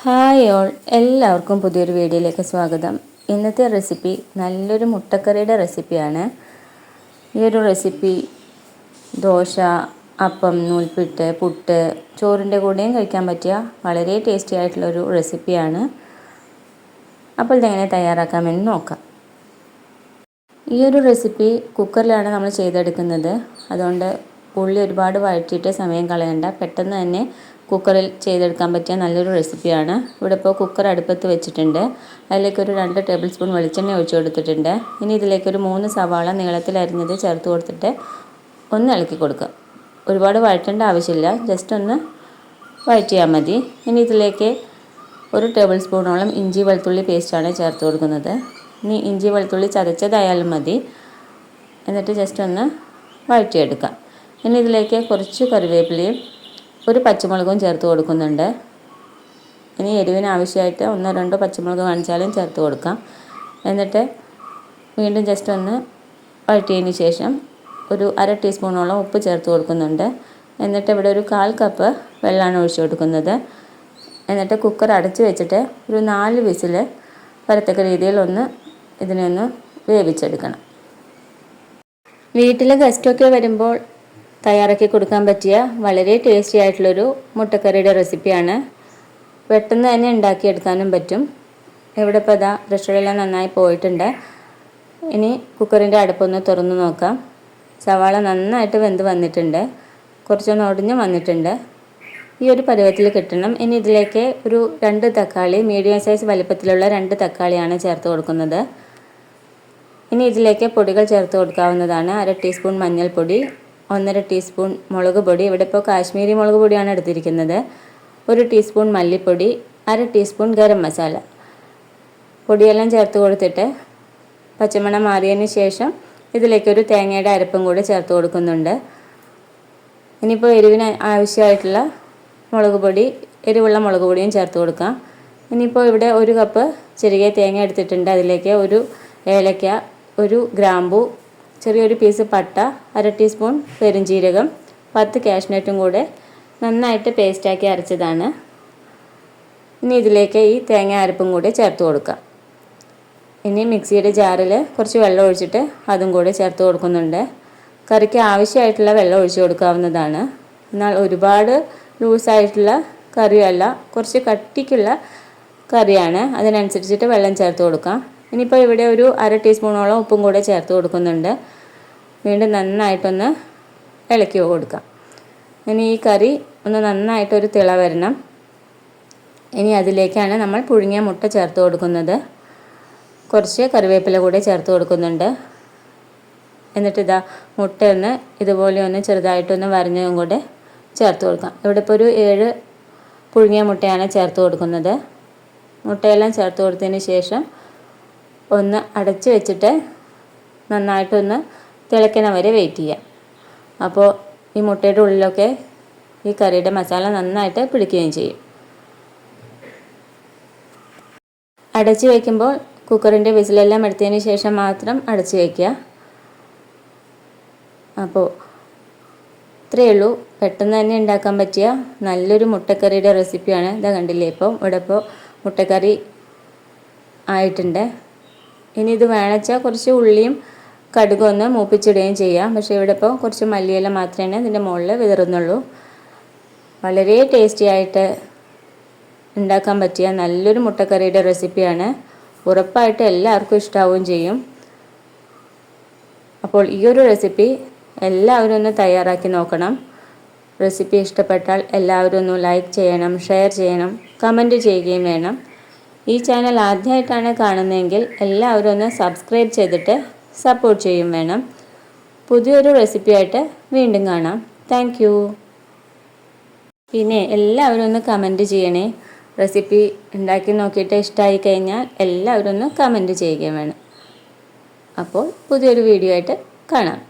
Hi all, എല്ലാവർക്കും പുതിയൊരു വീഡിയോയിലേക്ക് സ്വാഗതം. ഇന്നത്തെ റെസിപ്പി നല്ലൊരു മുട്ടക്കറിയുടെ റെസിപ്പിയാണ്. ഈ ഒരു റെസിപ്പി ദോശ, അപ്പം, നൂൽപുട്ട്, പുട്ട്, ചോറിൻ്റെ കൂടെയും കഴിക്കാൻ പറ്റിയ വളരെ ടേസ്റ്റി ആയിട്ടുള്ളൊരു റെസിപ്പിയാണ്. അപ്പോൾ ഇതെങ്ങനെ തയ്യാറാക്കാമെന്ന് നോക്കാം. ഈ ഒരു റെസിപ്പി കുക്കറിലാണ് നമ്മൾ ചെയ്തെടുക്കുന്നത്. അതുകൊണ്ട് ഉള്ളി ഒരുപാട് വഴറ്റിയിട്ട് സമയം കളയണ്ട, പെട്ടെന്ന് തന്നെ കുക്കറിൽ ചെയ്തെടുക്കാൻ പറ്റിയ നല്ലൊരു റെസിപ്പിയാണ്. ഇവിടെ ഇപ്പോൾ കുക്കർ അടുപ്പത്ത് വെച്ചിട്ടുണ്ട്. അതിലേക്കൊരു 2 ടേബിൾ സ്പൂൺ വെളിച്ചെണ്ണ ഒഴിച്ചു കൊടുത്തിട്ടുണ്ട്. ഇനി ഇതിലേക്കൊരു 3 സവാള നീളത്തിൽ അരിഞ്ഞത് ചേർത്ത് കൊടുത്തിട്ട് ഒന്ന് ഇളക്കി കൊടുക്കുക. ഒരുപാട് വഴറ്റേണ്ട ആവശ്യമില്ല, ജസ്റ്റ് ഒന്ന് വഴറ്റിയാൽ മതി. ഇനി ഇതിലേക്ക് 1 ടേബിൾ സ്പൂണോളം ഇഞ്ചി വെളുത്തുള്ളി പേസ്റ്റാണ് ചേർത്ത് കൊടുക്കുന്നത്. ഇനി ഇഞ്ചി വെളുത്തുള്ളി ചതച്ചതായാലും മതി. എന്നിട്ട് ജസ്റ്റ് ഒന്ന് വഴറ്റിയെടുക്കാം. ഇനി ഇതിലേക്ക് കുറച്ച് കറിവേപ്പിലയും 1 പച്ചമുളകും ചേർത്ത് കൊടുക്കുന്നുണ്ട്. ഇനി എരിവിന് ആവശ്യമായിട്ട് 1-2 പച്ചമുളക് കാണിച്ചാലും ചേർത്ത് കൊടുക്കാം. എന്നിട്ട് വീണ്ടും ജസ്റ്റ് ഒന്ന് വഴറ്റിയതിന് ശേഷം ഒരു 1/2 ടീസ്പൂണോളം ഉപ്പ് ചേർത്ത് കൊടുക്കുന്നുണ്ട്. എന്നിട്ട് ഇവിടെ ഒരു 1/4 കപ്പ് വെള്ളമാണ് ഒഴിച്ചു കൊടുക്കുന്നത്. എന്നിട്ട് കുക്കർ അടച്ച് വെച്ചിട്ട് ഒരു 4 വിസിൽ വരത്തക്ക രീതിയിൽ ഇതിനെ വേവിച്ചെടുക്കണം. വീട്ടിൽ ഗസ്റ്റൊക്കെ വരുമ്പോൾ തയ്യാറാക്കി കൊടുക്കാൻ പറ്റിയ വളരെ ടേസ്റ്റി ആയിട്ടുള്ളൊരു മുട്ടക്കറിയുടെ റെസിപ്പിയാണ്. പെട്ടെന്ന് തന്നെ ഉണ്ടാക്കിയെടുക്കാനും പറ്റും. ഇവിടെ ഇപ്പോൾ ഇതാ പ്രഷറെല്ലാം നന്നായി പോയിട്ടുണ്ട്. ഇനി കുക്കറിൻ്റെ അടുപ്പൊന്ന് തുറന്ന് നോക്കാം. സവാള നന്നായിട്ട് വെന്ത് വന്നിട്ടുണ്ട്, കുറച്ചൊന്ന് ഒടിഞ്ഞ് വന്നിട്ടുണ്ട്. ഈ ഒരു പരുവത്തിൽ കിട്ടണം. ഇനി ഇതിലേക്ക് ഒരു 2 തക്കാളി, മീഡിയം സൈസ് വലിപ്പത്തിലുള്ള 2 തക്കാളിയാണ് ചേർത്ത് കൊടുക്കുന്നത്. ഇനി ഇതിലേക്ക് പൊടികൾ ചേർത്ത് കൊടുക്കാവുന്നതാണ്. 1/2 ടീസ്പൂൺ മഞ്ഞൾപ്പൊടി, 1/2 ടീസ്പൂൺ മുളക് പൊടി, ഇവിടെ ഇപ്പോൾ കാശ്മീരി മുളക് പൊടിയാണ് എടുത്തിരിക്കുന്നത്, 1 ടീസ്പൂൺ മല്ലിപ്പൊടി, 1/2 ടീസ്പൂൺ ഗരം മസാല. പൊടിയെല്ലാം ചേർത്ത് കൊടുത്തിട്ട് പച്ചമണം മാറിയതിന് ശേഷം ഇതിലേക്കൊരു തേങ്ങയുടെ അരപ്പും കൂടി ചേർത്ത് കൊടുക്കുന്നുണ്ട്. ഇനിയിപ്പോൾ എരിവിന് ആവശ്യമായിട്ടുള്ള മുളക് പൊടി, എരിവുള്ള മുളക് പൊടിയും ചേർത്ത് കൊടുക്കാം. ഇനിയിപ്പോൾ ഇവിടെ 1 കപ്പ് ചെറിയ തേങ്ങ എടുത്തിട്ടുണ്ട്. അതിലേക്ക് 1 ഏലക്ക, 1 ഗ്രാമ്പു, ചെറിയൊരു പീസ് പട്ട, 1/2 ടീസ്പൂൺ പെരുംജീരകം, 10 കാഷ്നട്ടും കൂടെ നന്നായിട്ട് പേസ്റ്റാക്കി അരച്ചതാണ്. ഇനി ഇതിലേക്ക് ഈ തേങ്ങ അരപ്പും കൂടി ചേർത്ത് കൊടുക്കാം. ഇനി മിക്സിയുടെ ജാറിൽ കുറച്ച് വെള്ളം ഒഴിച്ചിട്ട് അതും കൂടി ചേർത്ത് കൊടുക്കുന്നുണ്ട്. കറിക്ക് ആവശ്യമായിട്ടുള്ള വെള്ളം ഒഴിച്ച് കൊടുക്കാവുന്നതാണ്. എന്നാൽ ഒരുപാട് ലൂസായിട്ടുള്ള കറിയല്ല, കുറച്ച് കട്ടിക്കുള്ള കറിയാണ്. അതിനനുസരിച്ചിട്ട് വെള്ളം ചേർത്ത് കൊടുക്കാം. ഇനിയിപ്പോൾ ഇവിടെ ഒരു 1/2 ടീസ്പൂണോളം ഉപ്പും കൂടെ ചേർത്ത് കൊടുക്കുന്നുണ്ട്. വീണ്ടും നന്നായിട്ടൊന്ന് ഇളക്കി കൊടുക്കാം. ഇനി ഈ കറി ഒന്ന് നന്നായിട്ടൊരു തിള വരണം. ഇനി അതിലേക്കാണ് നമ്മൾ പുഴുങ്ങിയ മുട്ട ചേർത്ത് കൊടുക്കുന്നത്. കുറച്ച് കറിവേപ്പില കൂടെ ചേർത്ത് കൊടുക്കുന്നുണ്ട്. എന്നിട്ട് മുട്ട ഇതുപോലെ ചെറുതായിട്ടൊന്ന് വരഞ്ഞതും കൂടെ ചേർത്ത് കൊടുക്കാം. ഇവിടെ ഇപ്പോൾ ഒരു 7 പുഴുങ്ങിയ മുട്ടയാണ് ചേർത്ത് കൊടുക്കുന്നത്. മുട്ടയെല്ലാം ചേർത്ത് കൊടുത്തതിന് ശേഷം ഒന്ന് അടച്ച് വെച്ചിട്ട് നന്നായിട്ടൊന്ന് തിളയ്ക്കണ വരെ വെയിറ്റ് ചെയ്യാം. അപ്പോൾ ഈ മുട്ടയുടെ ഉള്ളിലൊക്കെ ഈ കറിയുടെ മസാല നന്നായിട്ട് പിടിക്കുകയും ചെയ്യും. അടച്ച് വയ്ക്കുമ്പോൾ കുക്കറിൻ്റെ വിസിലെല്ലാം എടുത്തതിന് ശേഷം മാത്രം അടച്ച് വയ്ക്കുക. അപ്പോൾ ഇത്രയേ ഉള്ളൂ, പെട്ടെന്ന് തന്നെ ഉണ്ടാക്കാൻ പറ്റിയ നല്ലൊരു മുട്ടക്കറിയുടെ റെസിപ്പിയാണ്. ഇതാ കണ്ടില്ലേ, ഇവിടെ ഇപ്പോൾ മുട്ടക്കറി ആയിട്ടുണ്ട്. ഇനി ഇത് വേണമെച്ചാൽ കുറച്ച് ഉള്ളിയും കടുകും ഒന്ന് മൂപ്പിച്ചിടുകയും ചെയ്യാം. പക്ഷേ ഇവിടെ ഇപ്പോൾ കുറച്ച് മല്ലിയില മാത്രമേ ഇതിൻ്റെ മുകളിൽ വിതറുന്നുള്ളൂ. വളരെ ടേസ്റ്റി ആയിട്ട് ഉണ്ടാക്കാൻ പറ്റിയ നല്ലൊരു മുട്ടക്കറിയുടെ റെസിപ്പിയാണ്. ഉറപ്പായിട്ട് എല്ലാവർക്കും ഇഷ്ടാവുകയും ചെയ്യും. അപ്പോൾ ഈ ഒരു റെസിപ്പി എല്ലാവരും ഒന്ന് തയ്യാറാക്കി നോക്കണം. റെസിപ്പി ഇഷ്ടപ്പെട്ടാൽ എല്ലാവരും ഒന്ന് ലൈക്ക് ചെയ്യണം, ഷെയർ ചെയ്യണം, കമൻറ്റ് ചെയ്യുകയും വേണം. ഈ ചാനൽ ആദ്യമായിട്ടാണ് കാണുന്നതെങ്കിൽ എല്ലാവരും ഒന്ന് സബ്സ്ക്രൈബ് ചെയ്തിട്ട് സപ്പോർട്ട് ചെയ്യും വേണം. പുതിയൊരു റെസിപ്പിയായിട്ട് വീണ്ടും കാണാം. Thank you. പിന്നെ എല്ലാവരും ഒന്ന് കമൻറ്റ് ചെയ്യണേ. റെസിപ്പി ഉണ്ടാക്കി നോക്കിയിട്ട് ഇഷ്ടമായി കഴിഞ്ഞാൽ എല്ലാവരും ഒന്ന് കമൻറ്റ് ചെയ്യുകയും വേണം. അപ്പോൾ പുതിയൊരു വീഡിയോ ആയിട്ട് കാണാം.